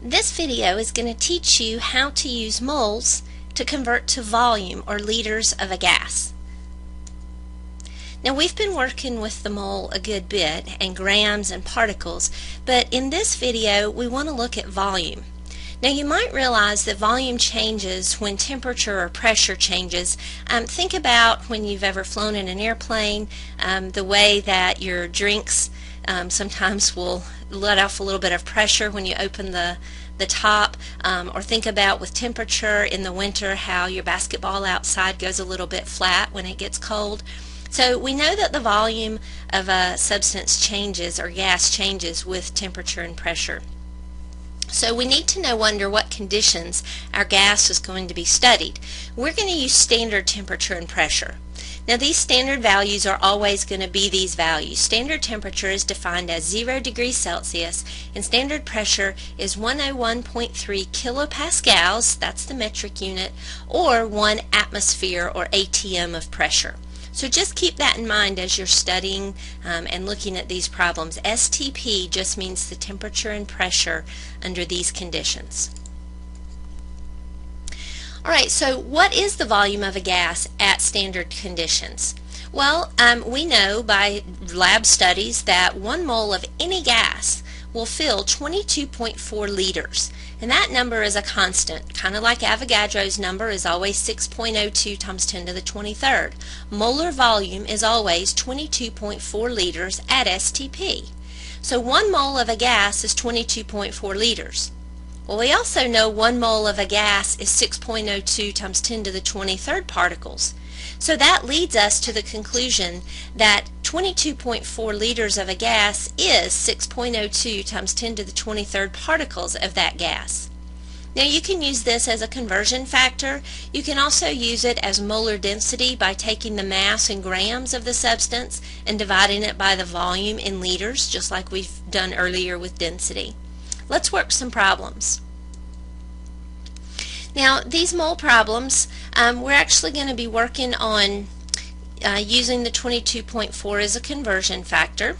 This video is going to teach you how to use moles to convert to volume or liters of a gas. Now we've been working with the mole a good bit and grams and particles, but in this video we want to look at volume. Now you might realize that volume changes when temperature or pressure changes. Think about when you've ever flown in an airplane, the way that your drinks sometimes will let off a little bit of pressure when you open the top, or think about with temperature in the winter how your basketball outside goes a little bit flat when it gets cold. So we know that the volume of a substance changes or gas changes with temperature and pressure. So we need to know under what conditions our gas is going to be studied. We're going to use standard temperature and pressure. Now these standard values are always going to be these values. Standard temperature is defined as 0 degrees Celsius and standard pressure is 101.3 kilopascals, that's the metric unit, or 1 atmosphere or ATM of pressure. So just keep that in mind as you're studying and looking at these problems. STP just means the temperature and pressure under these conditions. Alright, so what is the volume of a gas at standard conditions? Well, we know by lab studies that 1 mole of any gas will fill 22.4 liters. And that number is a constant, kind of like Avogadro's number is always 6.02 times 10 to the 23rd. Molar volume is always 22.4 liters at STP. So 1 mole of a gas is 22.4 liters. Well, we also know 1 mole of a gas is 6.02 times 10 to the 23rd particles. So that leads us to the conclusion that 22.4 liters of a gas is 6.02 times 10 to the 23rd particles of that gas. Now you can use this as a conversion factor. You can also use it as molar density by taking the mass in grams of the substance and dividing it by the volume in liters, just like we've done earlier with density. Let's work some problems. Now these mole problems, we're actually going to be working on using the 22.4 as a conversion factor.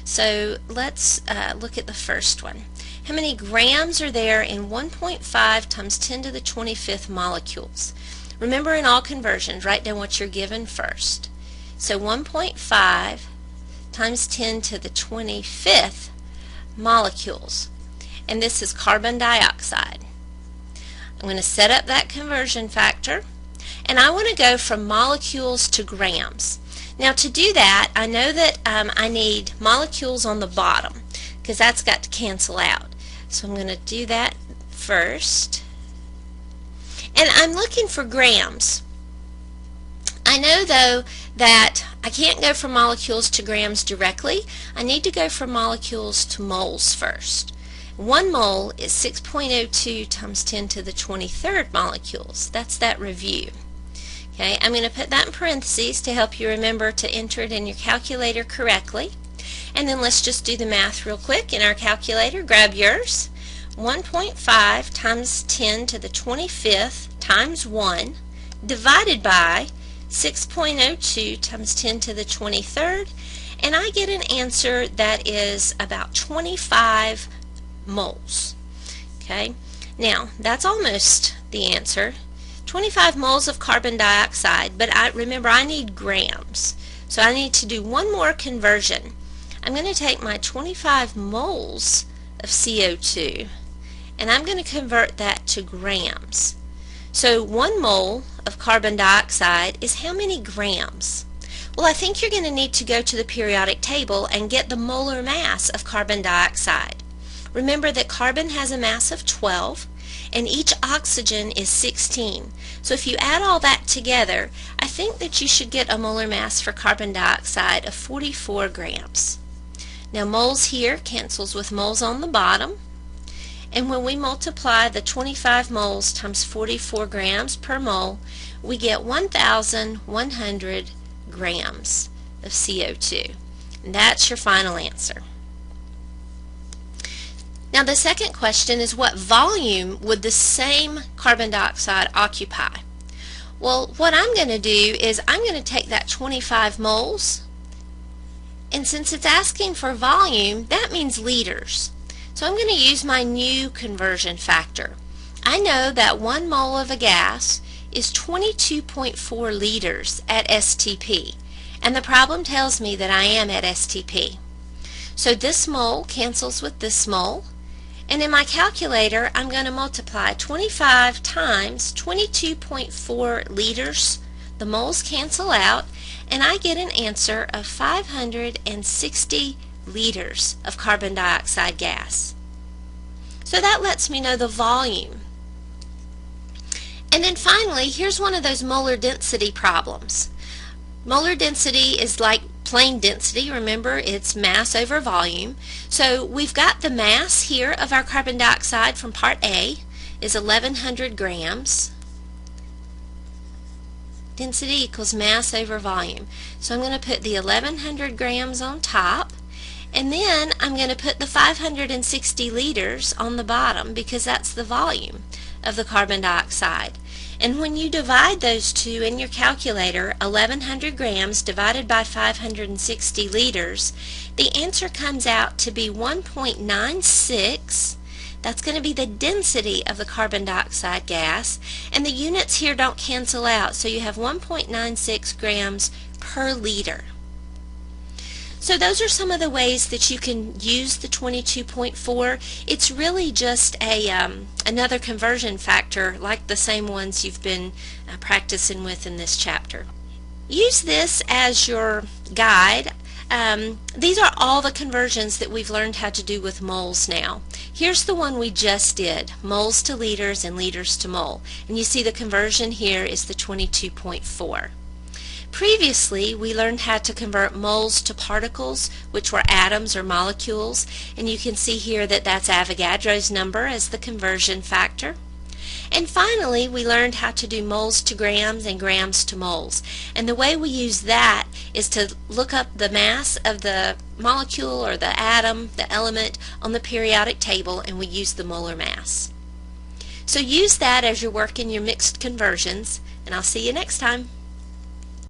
So let's look at the first one. How many grams are there in 1.5 times 10 to the 25th molecules? Remember, in all conversions, write down what you're given first. So 1.5 times 10 to the 25th molecules. And this is carbon dioxide. I'm going to set up that conversion factor, and I want to go from molecules to grams. Now to do that, I know that I need molecules on the bottom because that's got to cancel out. So I'm going to do that first. And I'm looking for grams. I know though that I can't go from molecules to grams directly. I need to go from molecules to moles first. 1 mole is 6.02 times 10 to the 23rd molecules. That's that review. Okay, I'm going to put that in parentheses to help you remember to enter it in your calculator correctly. And then let's just do the math real quick in our calculator. Grab yours. 1.5 times 10 to the 25th times 1 divided by 6.02 times 10 to the 23rd, and I get an answer that is about 25 moles. Okay, now that's almost the answer. 25 moles of carbon dioxide, but remember I need grams, so I need to do one more conversion. I'm going to take my 25 moles of CO2 and I'm going to convert that to grams. So 1 mole of carbon dioxide is how many grams? Well, I think you're going to need to go to the periodic table and get the molar mass of carbon dioxide. Remember that carbon has a mass of 12 and each oxygen is 16. So if you add all that together, I think that you should get a molar mass for carbon dioxide of 44 grams. Now moles here cancels with moles on the bottom, and when we multiply the 25 moles times 44 grams per mole, we get 1,100 grams of CO2. And that's your final answer. Now the second question is, what volume would the same carbon dioxide occupy? Well, what I'm going to do is I'm going to take that 25 moles, and since it's asking for volume, that means liters. So I'm going to use my new conversion factor. I know that 1 mole of a gas is 22.4 liters at STP, and the problem tells me that I am at STP. So this mole cancels with this mole, and in my calculator I'm going to multiply 25 times 22.4 liters. The moles cancel out, and I get an answer of 560 liters of carbon dioxide gas. So that lets me know the volume. And then finally, here's one of those molar density problems. Molar density is like plain density. Remember, it's mass over volume. So we've got the mass here of our carbon dioxide from part A is 1100 grams. Density equals mass over volume. So I'm going to put the 1100 grams on top, and then I'm going to put the 560 liters on the bottom because that's the volume of the carbon dioxide. And when you divide those two in your calculator, 1100 grams divided by 560 liters, the answer comes out to be 1.96. That's going to be the density of the carbon dioxide gas, and the units here don't cancel out, so you have 1.96 grams per liter. So those are some of the ways that you can use the 22.4. It's really just another conversion factor like the same ones you've been practicing with in this chapter. Use this as your guide. These are all the conversions that we've learned how to do with moles now. Here's the one we just did, moles to liters and liters to mole. And you see the conversion here is the 22.4. Previously, we learned how to convert moles to particles, which were atoms or molecules, and you can see here that that's Avogadro's number as the conversion factor. And finally, we learned how to do moles to grams and grams to moles. And the way we use that is to look up the mass of the molecule or the atom, the element, on the periodic table, and we use the molar mass. So use that as you're working your mixed conversions, and I'll see you next time.